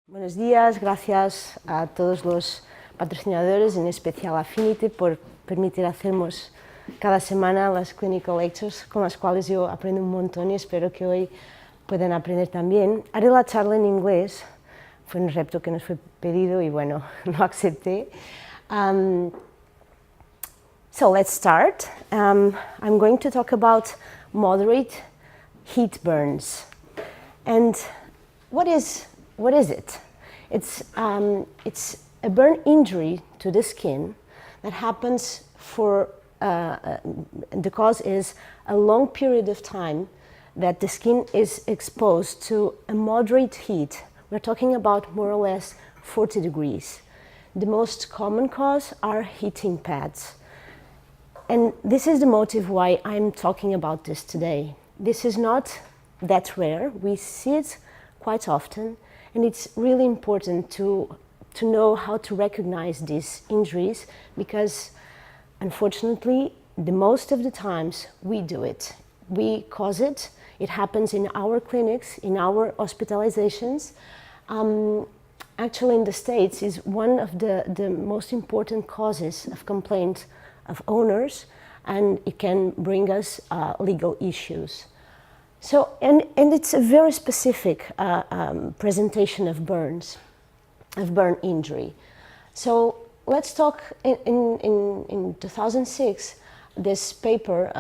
Buenos días, gracias a todos los patrocinadores, en especial a Affinity, por permitir hacernos cada semana las clinical lectures, con las cuales yo aprendo un montón y espero que hoy puedan aprender también. Haré la charla en inglés, fue un reto que nos fue pedido y bueno, lo acepté. So let's start. I'm going to talk about moderate heat burns. And what is it? It's a burn injury to the skin that happens for, the cause is a long period of time that the skin is exposed to a moderate heat. We're talking about more or less 40 degrees. The most common cause are heating pads. And this is the motive why I'm talking about this today. This is not that rare. We see it quite often, and it's really important to know how to recognize these injuries, because unfortunately, the most of the times we do it. We cause it. It happens in our clinics, in our hospitalizations. Actually, in the States, is one of the most important causes of complaint of owners, and it can bring us legal issues. So, and it's a very specific presentation of burns, of burn injury. So let's talk, in 2006, this paper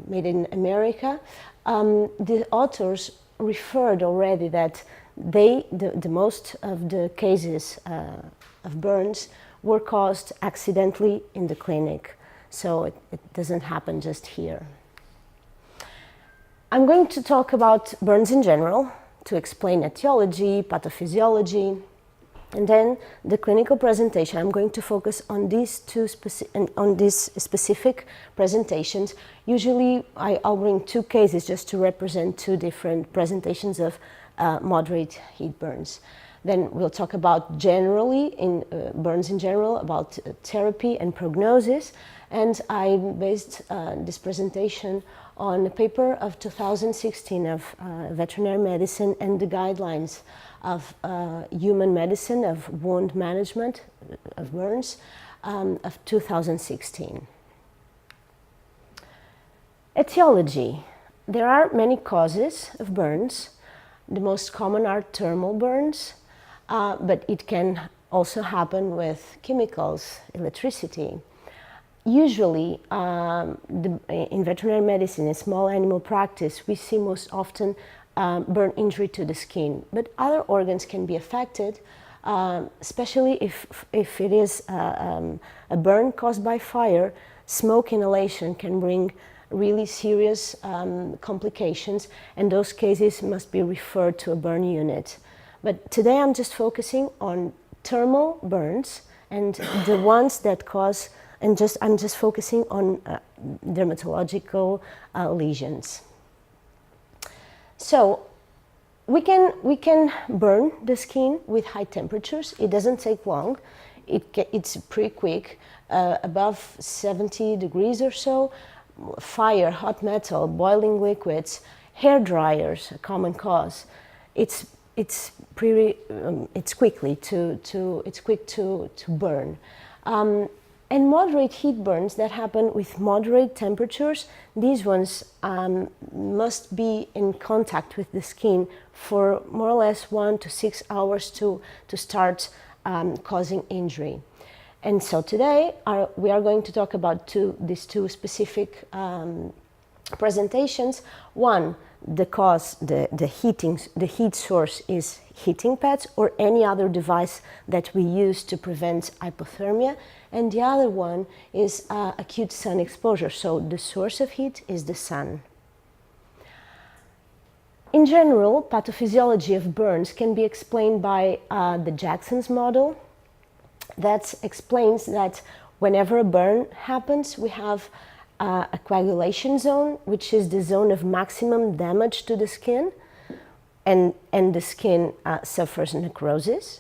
made in America, the authors referred already that the most of the cases of burns were caused accidentally in the clinic. So it doesn't happen just here. I'm going to talk about burns in general, to explain etiology, pathophysiology, and then the clinical presentation. I'm going to focus on these specific presentations. Usually I'll bring two cases just to represent two different presentations of moderate heat burns. Then we'll talk about generally, burns in general, about therapy and prognosis. And I based this presentation on a paper of 2016 of veterinary medicine and the guidelines of human medicine of wound management of burns of 2016. Etiology. There are many causes of burns. The most common are thermal burns, but it can also happen with chemicals, electricity. Usually, in veterinary medicine, in small animal practice, we see most often burn injury to the skin, but other organs can be affected, especially if it is a burn caused by fire. Smoke inhalation can bring really serious complications, and those cases must be referred to a burn unit. But today I'm just focusing on thermal burns and the ones that cause, I'm just focusing on dermatological lesions. So we can burn the skin with high temperatures. It doesn't take long. It's pretty quick, above 70 degrees or so. Fire, hot metal, boiling liquids, hair dryers, a common cause. It's quick to burn. And moderate heat burns that happen with moderate temperatures, these ones must be in contact with the skin for more or less 1 to 6 hours to start causing injury. And so today we are going to talk about these two specific presentations. One, the cause, the heat source is heating pads or any other device that we use to prevent hypothermia. And the other one is acute sun exposure. So the source of heat is the sun. In general, pathophysiology of burns can be explained by the Jackson's model. That explains that whenever a burn happens, we have a coagulation zone, which is the zone of maximum damage to the skin, and the skin suffers necrosis.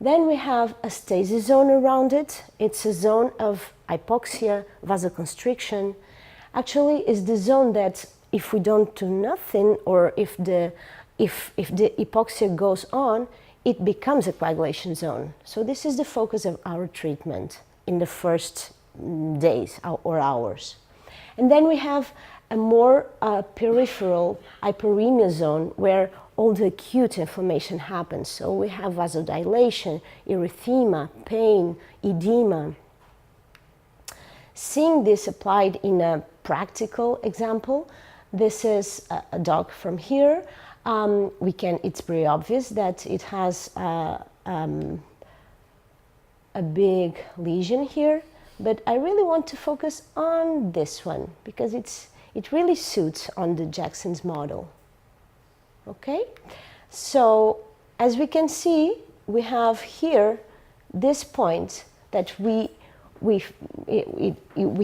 Then we have a stasis zone around it. It's a zone of hypoxia, vasoconstriction. Actually, it's the zone that if we don't do nothing, or if the if the hypoxia goes on, it becomes a coagulation zone. So this is the focus of our treatment in the first days or hours. And then we have a more peripheral hyperemia zone where all the acute inflammation happens. So we have vasodilation, erythema, pain, edema. Seeing this applied in a practical example, this is a dog from here. It's pretty obvious that it has a big lesion here, but I really want to focus on this one because it really suits on the Jackson's model. Okay, so as we can see, we have here this point that we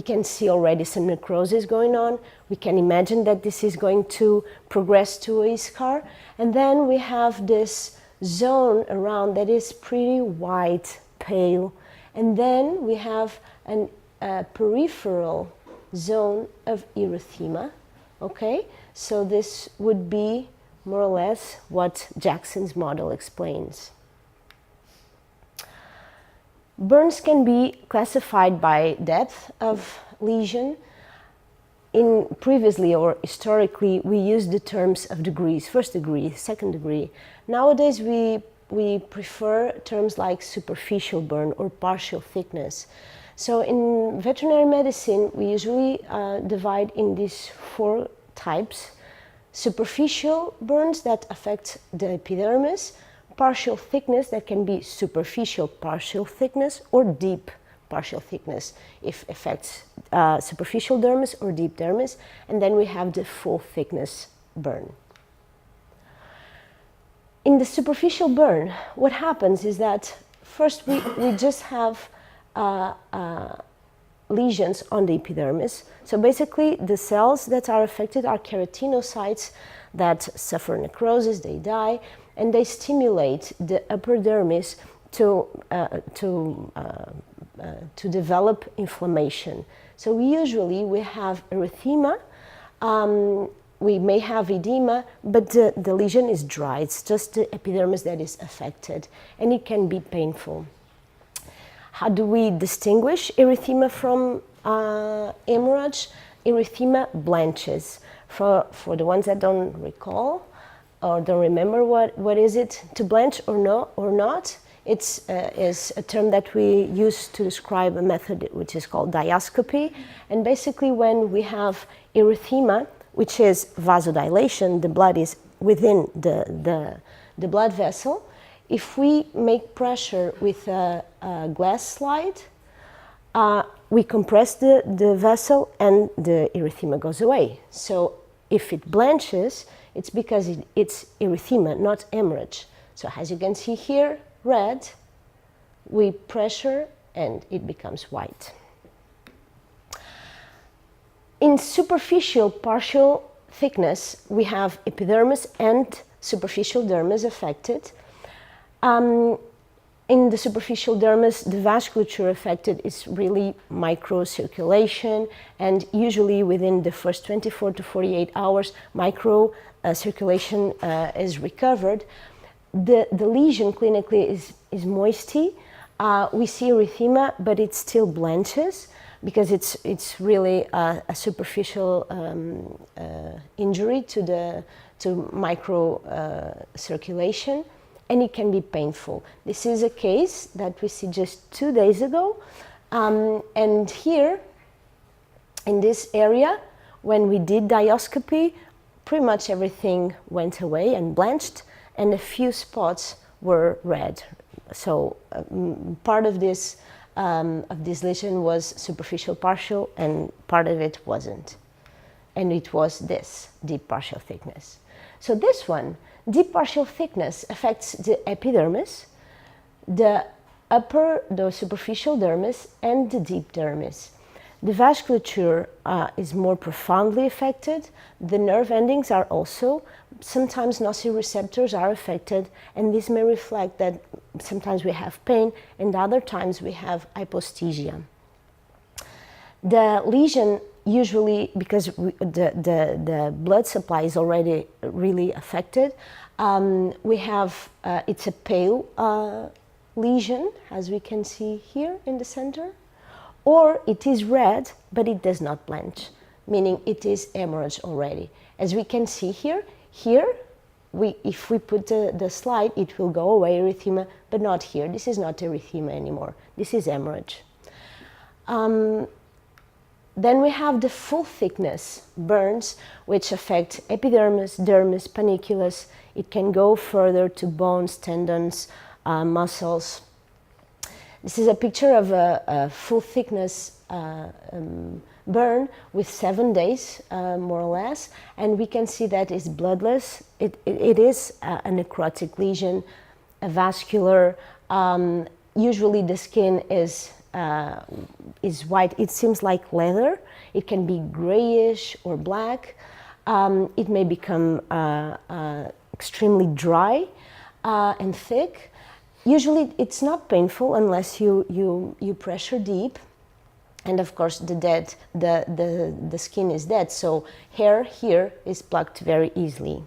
can see already some necrosis going on. We can imagine that this is going to progress to a scar. And then we have this zone around that is pretty white, pale. And then we have a peripheral zone of erythema. Okay, so this would be more or less what Jackson's model explains. Burns can be classified by depth of lesion. Previously or historically, we used the terms of degrees, first degree, second degree. Nowadays, we prefer terms like superficial burn or partial thickness. So in veterinary medicine, we usually divide in these 4 types: superficial burns that affect the epidermis, partial thickness that can be superficial partial thickness, or deep partial thickness if affects superficial dermis or deep dermis, and then we have the full thickness burn. In the superficial burn, what happens is that first we just have lesions on the epidermis. So basically the cells that are affected are keratinocytes that suffer necrosis, they die, and they stimulate the upper dermis to develop inflammation. So usually we have erythema, we may have edema, but the lesion is dry. It's just the epidermis that is affected, and it can be painful. How do we distinguish erythema from hemorrhage? Erythema blanches. For the ones that don't recall or don't remember what is it to blanch or not, it's is a term that we use to describe a method which is called dioscopy. And basically when we have erythema, which is vasodilation, the blood is within the blood vessel. If we make pressure with a glass slide, we compress the vessel and the erythema goes away. So if it blanches, it's because it's erythema, not hemorrhage. So as you can see here, red, we pressure and it becomes white. In superficial partial thickness, we have epidermis and superficial dermis affected. In the superficial dermis, the vasculature affected is really microcirculation, and usually within the first 24 to 48 hours, microcirculation is recovered. The lesion clinically is moisty. We see erythema, but it still blanches because it's really a superficial injury to microcirculation. And it can be painful. This is a case that we see just 2 days ago. And here, in this area, when we did dioscopy, pretty much everything went away and blanched, and a few spots were red. So part of this lesion was superficial partial, and part of it wasn't. And it was this, deep partial thickness. So this one, deep partial thickness, affects the epidermis, the superficial dermis, and the deep dermis. The vasculature is more profoundly affected. The nerve endings are also. Sometimes nociceptors are affected, and this may reflect that sometimes we have pain, and other times we have hyposthesia. The lesion usually, because the blood supply is already really affected. We have, it's a pale lesion, as we can see here in the center, or it is red, but it does not blanch, meaning it is hemorrhage already. As we can see here, if we put the slide, it will go away, erythema, but not here. This is not erythema anymore. This is hemorrhage. Then we have the full thickness burns, which affect epidermis, dermis, panniculus. It can go further to bones, tendons, muscles. This is a picture of a full thickness burn with 7 days, more or less, and we can see that it's bloodless. It is a necrotic lesion, a vascular. Usually the skin is white. It seems like leather. It can be grayish or black. It may become extremely dry and thick. Usually it's not painful unless you pressure deep. And of course the skin is dead, so hair here is plucked very easily.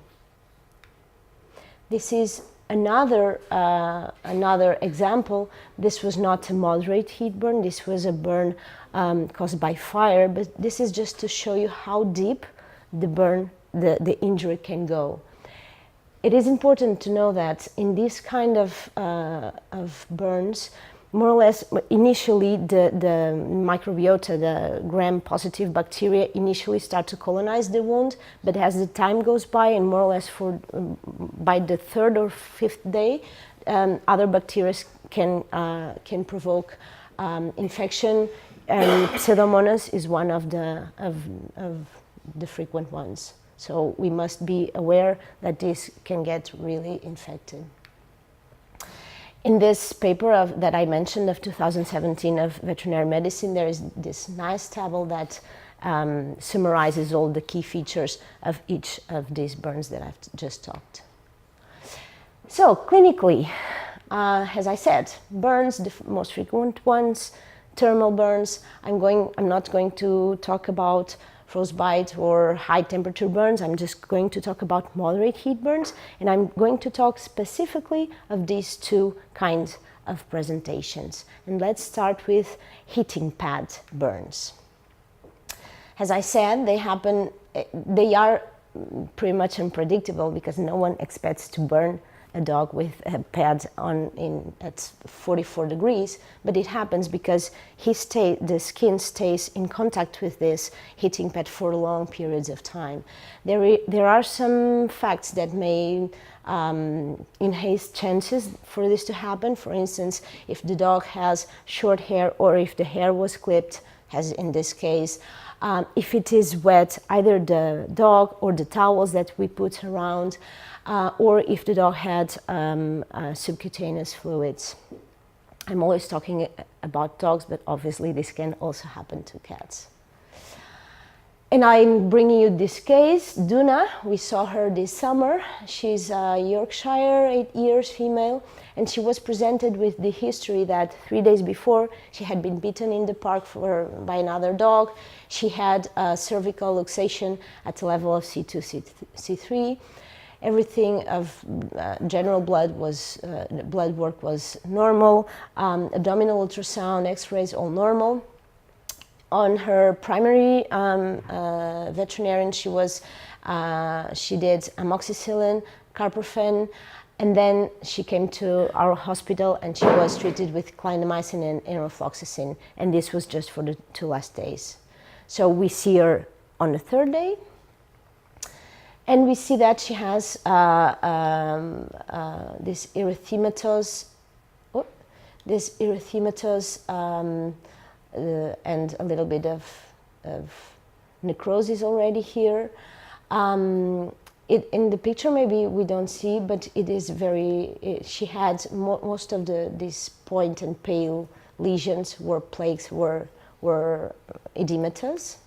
This is another example. This was not a moderate heat burn, this was a burn caused by fire, but this is just to show you how deep the burn, the injury can go. It is important to know that in this kind of burns, more or less, initially the microbiota, the gram-positive bacteria initially start to colonize the wound, but as the time goes by and more or less by the 3rd or 5th day, other bacteria can provoke infection, and Pseudomonas is one of the frequent ones. So we must be aware that this can get really infected. In this paper that I mentioned of 2017 of veterinary medicine, there is this nice table that summarizes all the key features of each of these burns that I've just talked. So clinically, as I said, burns, the most frequent ones, thermal burns. I'm not going to talk about frostbite or high temperature burns. I'm just going to talk about moderate heat burns, and I'm going to talk specifically of these two kinds of presentations. And let's start with heating pad burns. As I said, they are pretty much unpredictable because no one expects to burn a dog with a pad at 44 degrees, but it happens because the skin stays in contact with this heating pad for long periods of time. There are some facts that may enhance chances for this to happen. For instance, if the dog has short hair or if the hair was clipped, as in this case, if it is wet, either the dog or the towels that we put around, or if the dog had subcutaneous fluids. I'm always talking about dogs, but obviously this can also happen to cats. And I'm bringing you this case, Duna. We saw her this summer. She's a Yorkshire, 8 years, female, and she was presented with the history that 3 days before she had been bitten in the park by another dog. She had a cervical luxation at the level of C2, C3. Everything of general blood work was normal. Abdominal ultrasound, X-rays, all normal. On her primary veterinarian, she did amoxicillin, carprofen, and then she came to our hospital and she was treated with clindamycin and enrofloxacin, and this was just for the 2 last days. So we see her on the 3rd day, and we see that she has this erythematous, and a little bit of necrosis already here. In the picture maybe we don't see, but it is she had most of these point and pale lesions were plaques, were edematous.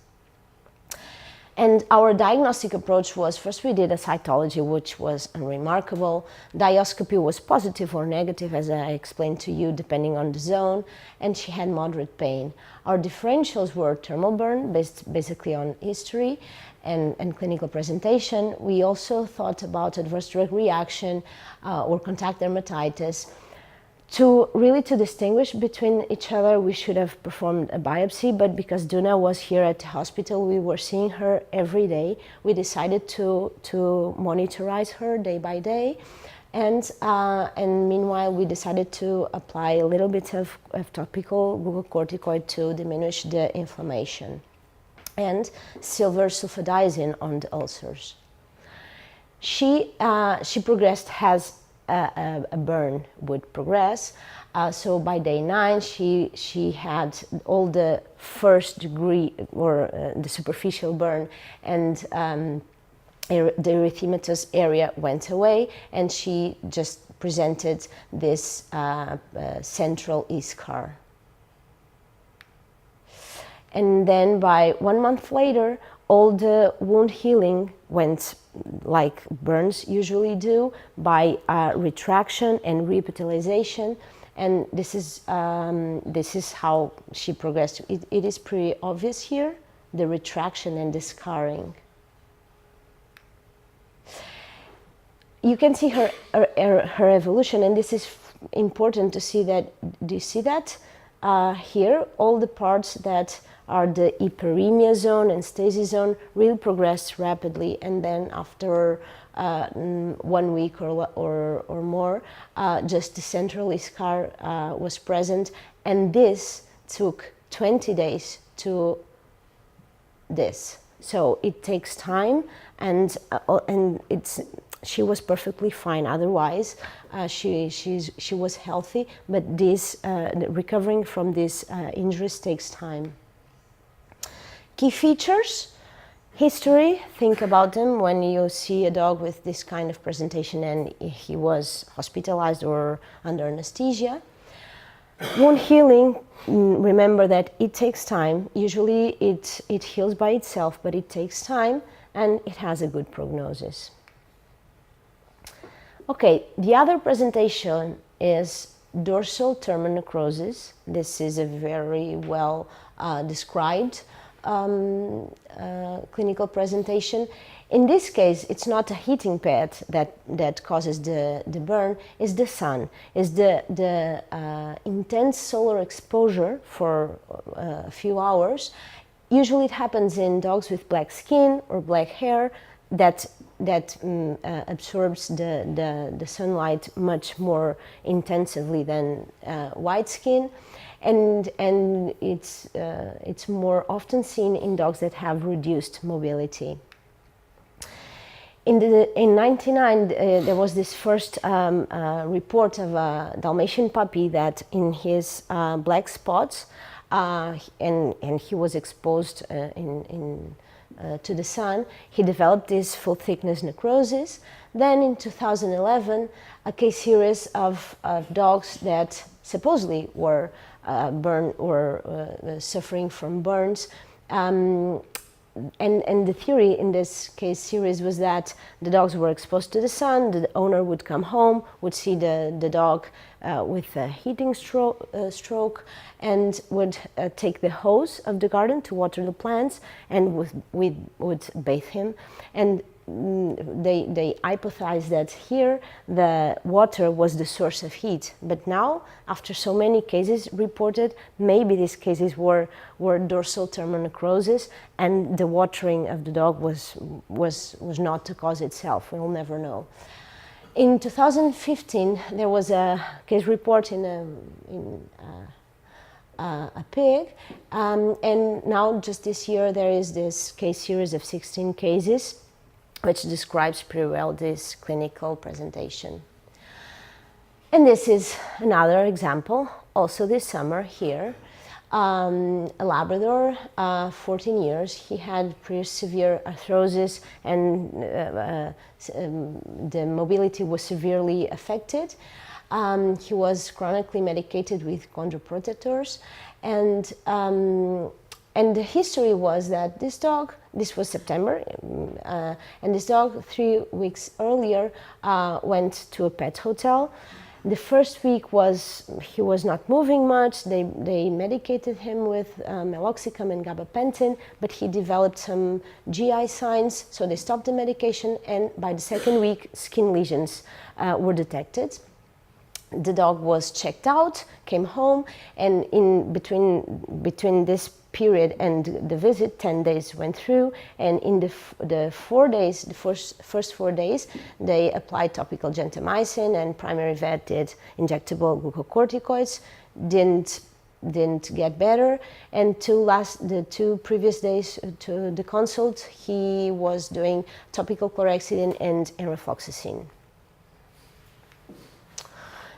And our diagnostic approach was, first we did a cytology, which was unremarkable. Dioscopy was positive or negative, as I explained to you, depending on the zone, and she had moderate pain. Our differentials were thermal burn, based basically on history and clinical presentation. We also thought about adverse drug reaction or contact dermatitis. To distinguish between each other, we should have performed a biopsy, but because Duna was here at the hospital, we were seeing her every day. We decided to monitorize her day by day, and meanwhile we decided to apply a little bit of topical glucocorticoid to diminish the inflammation, and silver sulfadiazine on the ulcers. She progressed as a burn would progress. So by day 9, she had all the first degree or the superficial burn, and the erythematous area went away, and she just presented this central E-scar. And then by 1 month later, all the wound healing went like burns usually do, by retraction and reepithelialization, and this is how she progressed. It is pretty obvious here, the retraction and the scarring. You can see her evolution, and this is important to see that. Do you see that? Here, all the parts that are the hyperemia zone and stasis zone really progressed rapidly, and then after 1 week or more, just the central scar was present, and this took 20 days to this. So it takes time, and she was perfectly fine otherwise. She was healthy, but this recovering from these injuries takes time. Key features, history, think about them when you see a dog with this kind of presentation and he was hospitalized or under anesthesia. Wound healing, remember that it takes time. Usually it heals by itself, but it takes time, and it has a good prognosis. Okay, the other presentation is dorsal terminal necrosis. This is a very well described clinical presentation. In this case, it's not a heating pad that causes the burn, it's the sun. It's the intense solar exposure for a few hours. Usually it happens in dogs with black skin or black hair that absorbs the sunlight much more intensively than white skin. And it's more often seen in dogs that have reduced mobility. In 1999, there was this first report of a Dalmatian puppy that in his black spots, and he was exposed to the sun, he developed this full thickness necrosis. Then in 2011, a case series of dogs that supposedly were suffering from burns, and the theory in this case series was that the dogs were exposed to the sun, the owner would come home, would see the dog with a heating stroke, and would take the hose of the garden to water the plants, and would bathe him. And they hypothesized that here the water was the source of heat, but now, after so many cases reported, maybe these cases were dorsal terminal necrosis, and the watering of the dog was not the cause itself. We'll never know. In 2015, there was a case report in a pig, and now just this year there is this case series of 16 cases, which describes pretty well this clinical presentation. And this is another example, also this summer here. A Labrador, 14 years, he had pretty severe arthrosis, and the mobility was severely affected. He was chronically medicated with chondroprotectors, and And the history was that this dog, this was September, and this dog 3 weeks earlier went to a pet hotel. The first week he was not moving much. They medicated him with meloxicam and gabapentin, but he developed some GI signs, so they stopped the medication, and by the second week, skin lesions were detected. The dog was checked out, came home, and in between this period and the visit, 10 days went through, and in the 4 days, the first 4 days, they applied topical gentamicin, and primary vet did injectable glucocorticoids. Didn't get better, and the 2 previous days to the consult, he was doing topical chlorhexidine and enrofloxacin.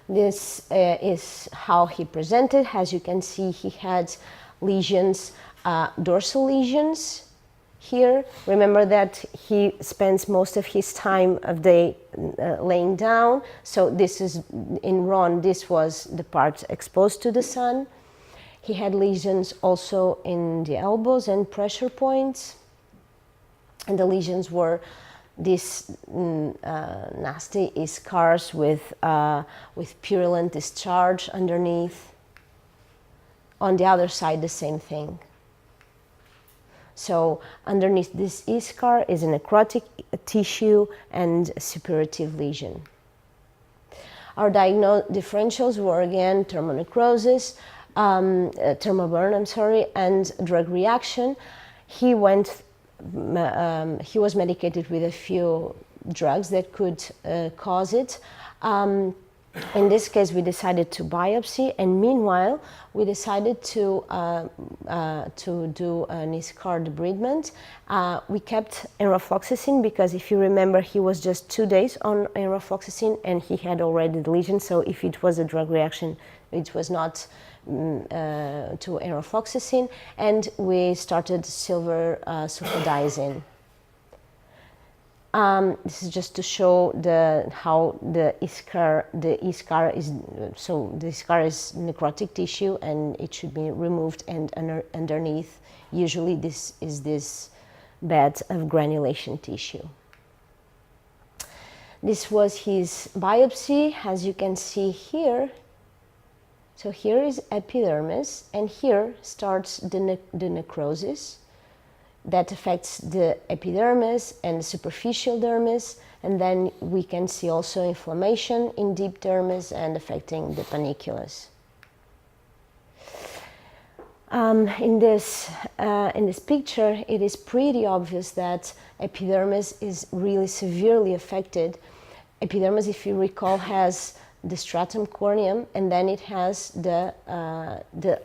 This is how he presented. As you can see, he had lesions, dorsal lesions here. Remember that he spends most of his time of day laying down. So this is, in Ron, this was the part exposed to the sun. He had lesions also in the elbows and pressure points. And the lesions were these nasty scars with purulent discharge underneath. On the other side, the same thing. So underneath this scar is a necrotic tissue and a suppurative lesion. Our differentials were again thermonecrosis, thermoburn, and drug reaction. He was medicated with a few drugs that could cause it. In this case, we decided to biopsy, and meanwhile, we decided to do an scar debridement. We kept enrofloxacin because, if you remember, he was just 2 days on enrofloxacin and he had already the lesion. So if it was a drug reaction, it was not to enrofloxacin, and we started silver sulfadiazine. This is just to show how the scar is. So the scar is necrotic tissue, and it should be removed. And underneath, usually this is this bed of granulation tissue. This was his biopsy, as you can see here. So here is epidermis, and here starts the necrosis that affects the epidermis and the superficial dermis, and then we can see also inflammation in deep dermis and affecting the panniculus. In this picture, it is pretty obvious that epidermis is really severely affected. Epidermis, if you recall, has the stratum corneum, and then it has the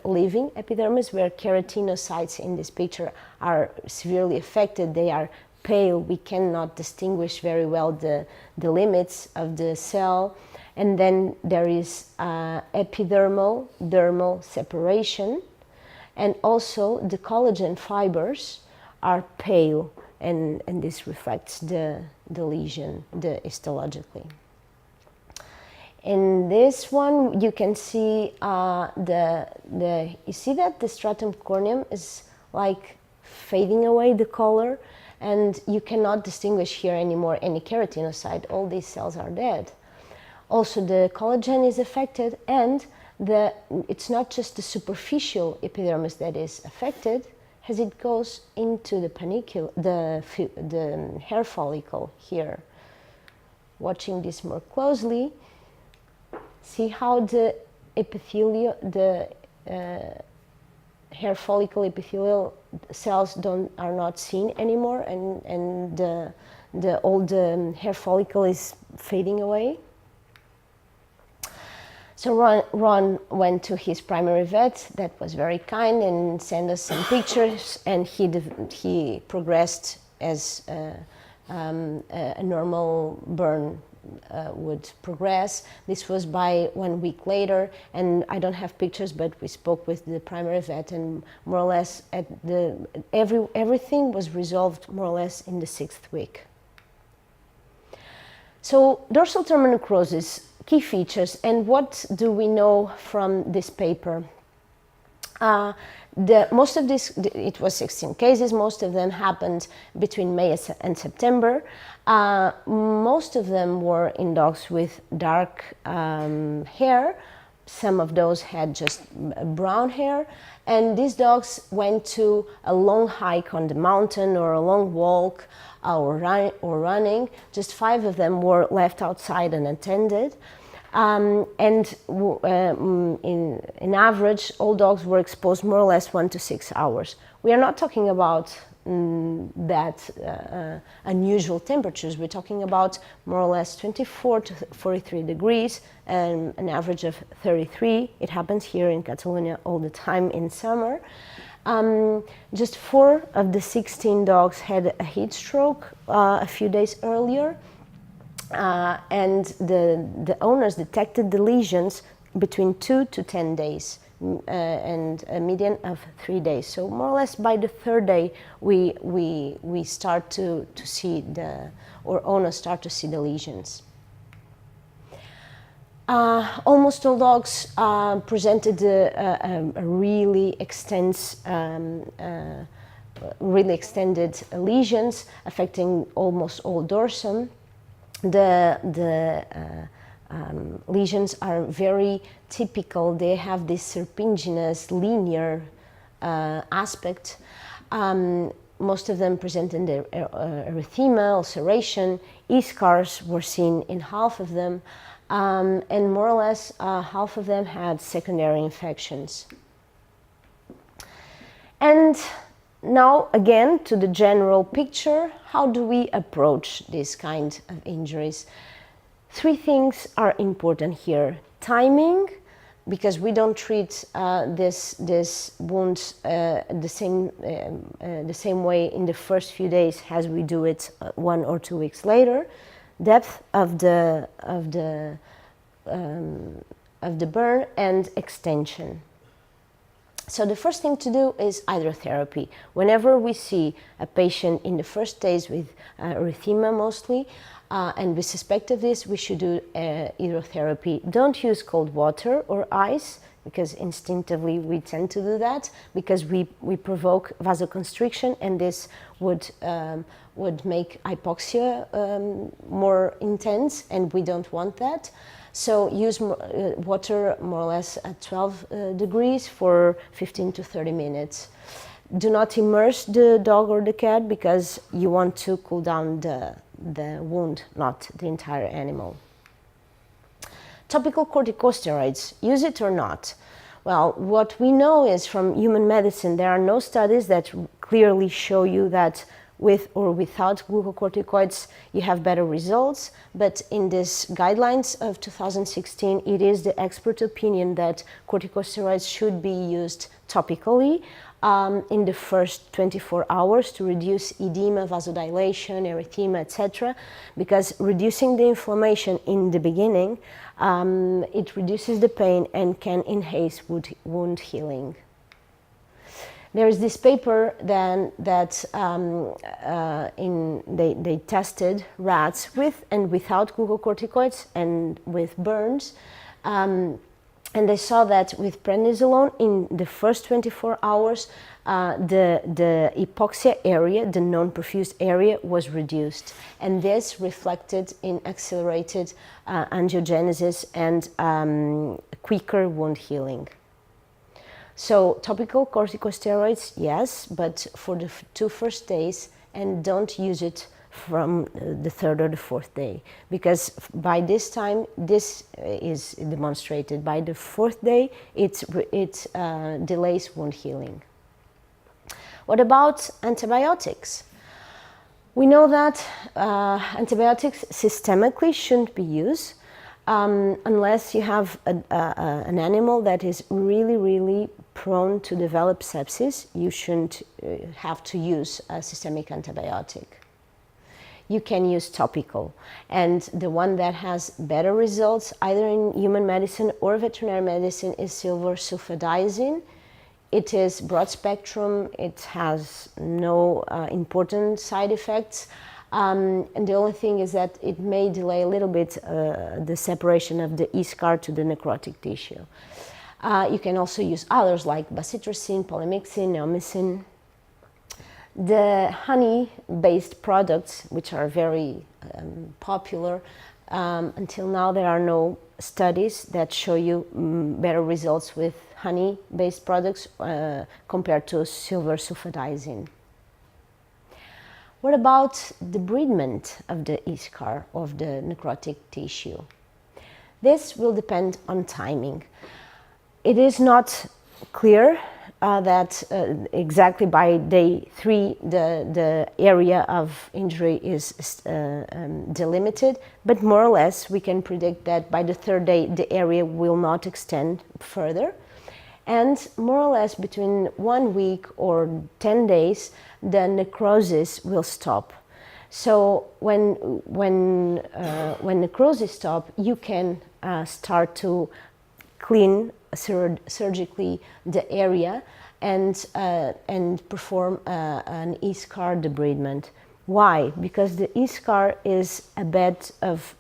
living epidermis, where keratinocytes in this picture are severely affected. They are pale. We cannot distinguish very well the limits of the cell. And then there is epidermal-dermal separation, and also the collagen fibers are pale, and this reflects the lesion histologically. In this one, you can see you see that the stratum corneum is like fading away the color, and you cannot distinguish here anymore any keratinocyte. All these cells are dead. Also, the collagen is affected, and it's not just the superficial epidermis that is affected, as it goes into the pannicule, the hair follicle here. Watching this more closely, see how the hair follicle epithelial cells are not seen anymore, and the old hair follicle is fading away. So Ron went to his primary vet that was very kind and sent us some pictures, and he progressed as a normal burn would progress. This was by 1 week later, and I don't have pictures, but we spoke with the primary vet, and more or less everything was resolved more or less in the 6th week. So dorsal thermonecrosis, key features, and what do we know from this paper? Most of this, it was 16 cases, most of them happened between May and September. Most of them were in dogs with dark hair. Some of those had just brown hair. And these dogs went to a long hike on the mountain or a long walk or running. Just 5 of them were left outside unattended. In average, all dogs were exposed more or less 1 to 6 hours. We are not talking about unusual temperatures. We're talking about more or less 24 to 43 degrees and an average of 33. It happens here in Catalonia all the time in summer. Just 4 of the 16 dogs had a heat stroke a few days earlier. And the owners detected the lesions between 2 to 10 days and a median of 3 days. So more or less by the 3rd day, we start to see owners start to see the lesions. Almost all dogs presented a really really extended lesions affecting almost all dorsum. The lesions are very typical. They have this serpiginous, linear aspect. Most of them presented erythema, ulceration. E-scars were seen in half of them, and more or less half of them had secondary infections. And now, again, to the general picture, how do we approach this kind of injuries? 3 things are important here. Timing, because we don't treat this wound the same way in the first few days as we do it 1 or 2 weeks later. Depth of the burn and extension. So the first thing to do is hydrotherapy. Whenever we see a patient in the first days with erythema mostly, and we suspect of this, we should do hydrotherapy. Don't use cold water or ice, because instinctively we tend to do that, because we provoke vasoconstriction, and this would make hypoxia more intense, and we don't want that. So use water more or less at 12 degrees for 15 to 30 minutes. Do not immerse the dog or the cat, because you want to cool down the wound, not the entire animal. Topical corticosteroids, use it or not? Well, what we know is from human medicine, there are no studies that clearly show you that with or without glucocorticoids you have better results, but in these guidelines of 2016, it is the expert opinion that corticosteroids should be used topically in the first 24 hours to reduce edema, vasodilation, erythema, etc. Because reducing the inflammation in the beginning, it reduces the pain and can enhance wound healing. There is this paper then that they tested rats with and without glucocorticoids and with burns. And they saw that with prednisolone, in the first 24 hours, the hypoxia area, the non-perfused area, was reduced. And this reflected in accelerated angiogenesis and quicker wound healing. So topical corticosteroids, yes, but for the 2 first days, and don't use it from the 3rd or the 4th day, because by this time, this is demonstrated. By the 4th day, it delays wound healing. What about antibiotics? We know that antibiotics systemically shouldn't be used unless you have an animal that is really, really prone to develop sepsis. You shouldn't have to use a systemic antibiotic. You can use topical, and the one that has better results either in human medicine or veterinary medicine is silver sulfadiazine. It is broad spectrum, it has no important side effects, and the only thing is that it may delay a little bit the separation of the E-scar to the necrotic tissue. You can also use others like bacitracin, polymyxin, neomycin. The honey-based products, which are very popular, until now there are no studies that show you better results with honey-based products compared to silver sulfadizine. What about debridement of the eschar, of the necrotic tissue? This will depend on timing. It is not clear that exactly by day 3 the area of injury is delimited, but more or less we can predict that by the 3rd day the area will not extend further, and more or less between 1 week or 10 days the necrosis will stop. So when necrosis stops, you can start to clean surgically the area and perform an eschar debridement. Why? Because the eschar is a bed of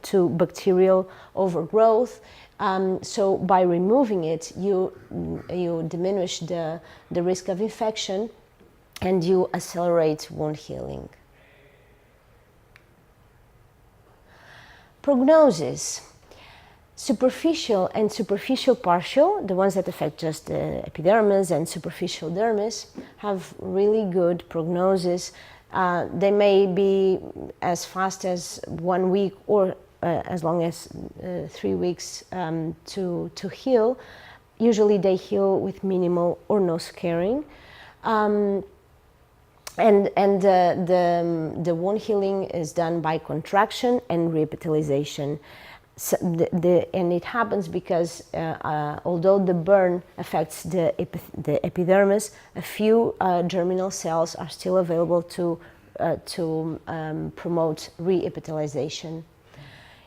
to bacterial overgrowth. So by removing it, you diminish the risk of infection and you accelerate wound healing. Prognosis. Superficial and superficial partial, the ones that affect just the epidermis and superficial dermis, have really good prognosis. They may be as fast as 1 week or as long as 3 weeks to heal. Usually they heal with minimal or no scarring. And the wound healing is done by contraction and reepithelialization. So and it happens because although the burn affects the epidermis, a few germinal cells are still available to promote reepithelialization.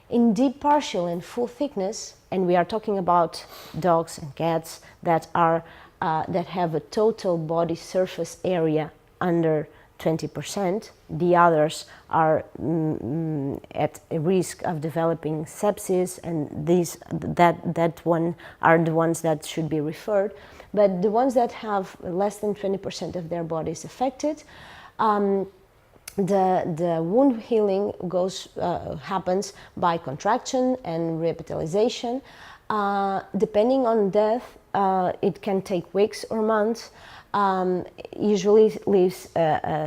In deep partial and full thickness, and we are talking about dogs and cats that have a total body surface area under 20%, the others are at a risk of developing sepsis, and that one are the ones that should be referred. But the ones that have less than 20% of their bodies affected, the wound healing happens by contraction and reepithelialization. Depending on death, it can take weeks or months. Usually leaves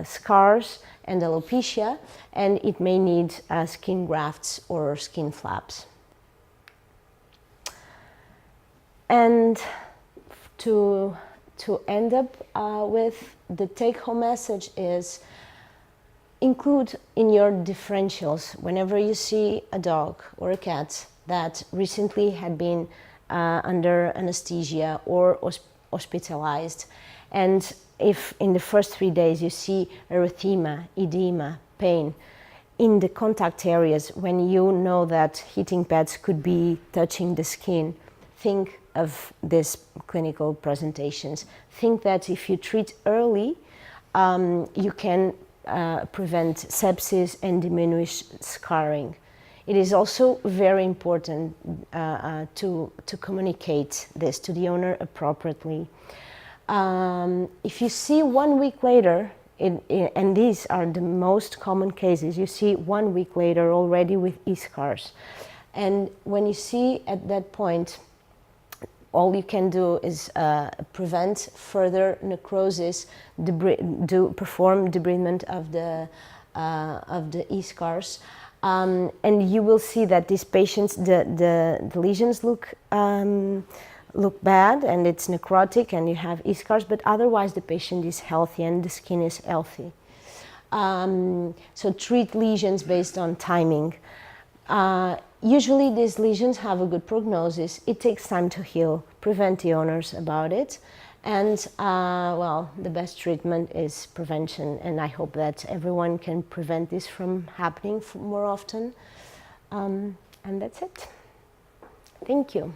scars and alopecia, and it may need skin grafts or skin flaps. And to end up with, the take-home message is include in your differentials whenever you see a dog or a cat that recently had been under anesthesia or hospitalized, and if in the first 3 days you see erythema, edema, pain in the contact areas, when you know that heating pads could be touching the skin, think of these clinical presentations. Think that if you treat early, you can prevent sepsis and diminish scarring. It is also very important to communicate this to the owner appropriately. If you see 1 week later, and these are the most common cases, you see 1 week later already with eschars. And when you see at that point, all you can do is prevent further necrosis, perform debridement of the eschars. And you will see that these patients, the lesions look bad and it's necrotic and you have eschars, but otherwise the patient is healthy and the skin is healthy. So treat lesions based on timing. Usually these lesions have a good prognosis. It takes time to heal. Prevent the owners about it. And well, the best treatment is prevention, and I hope that everyone can prevent this from happening more often. And that's it. Thank you.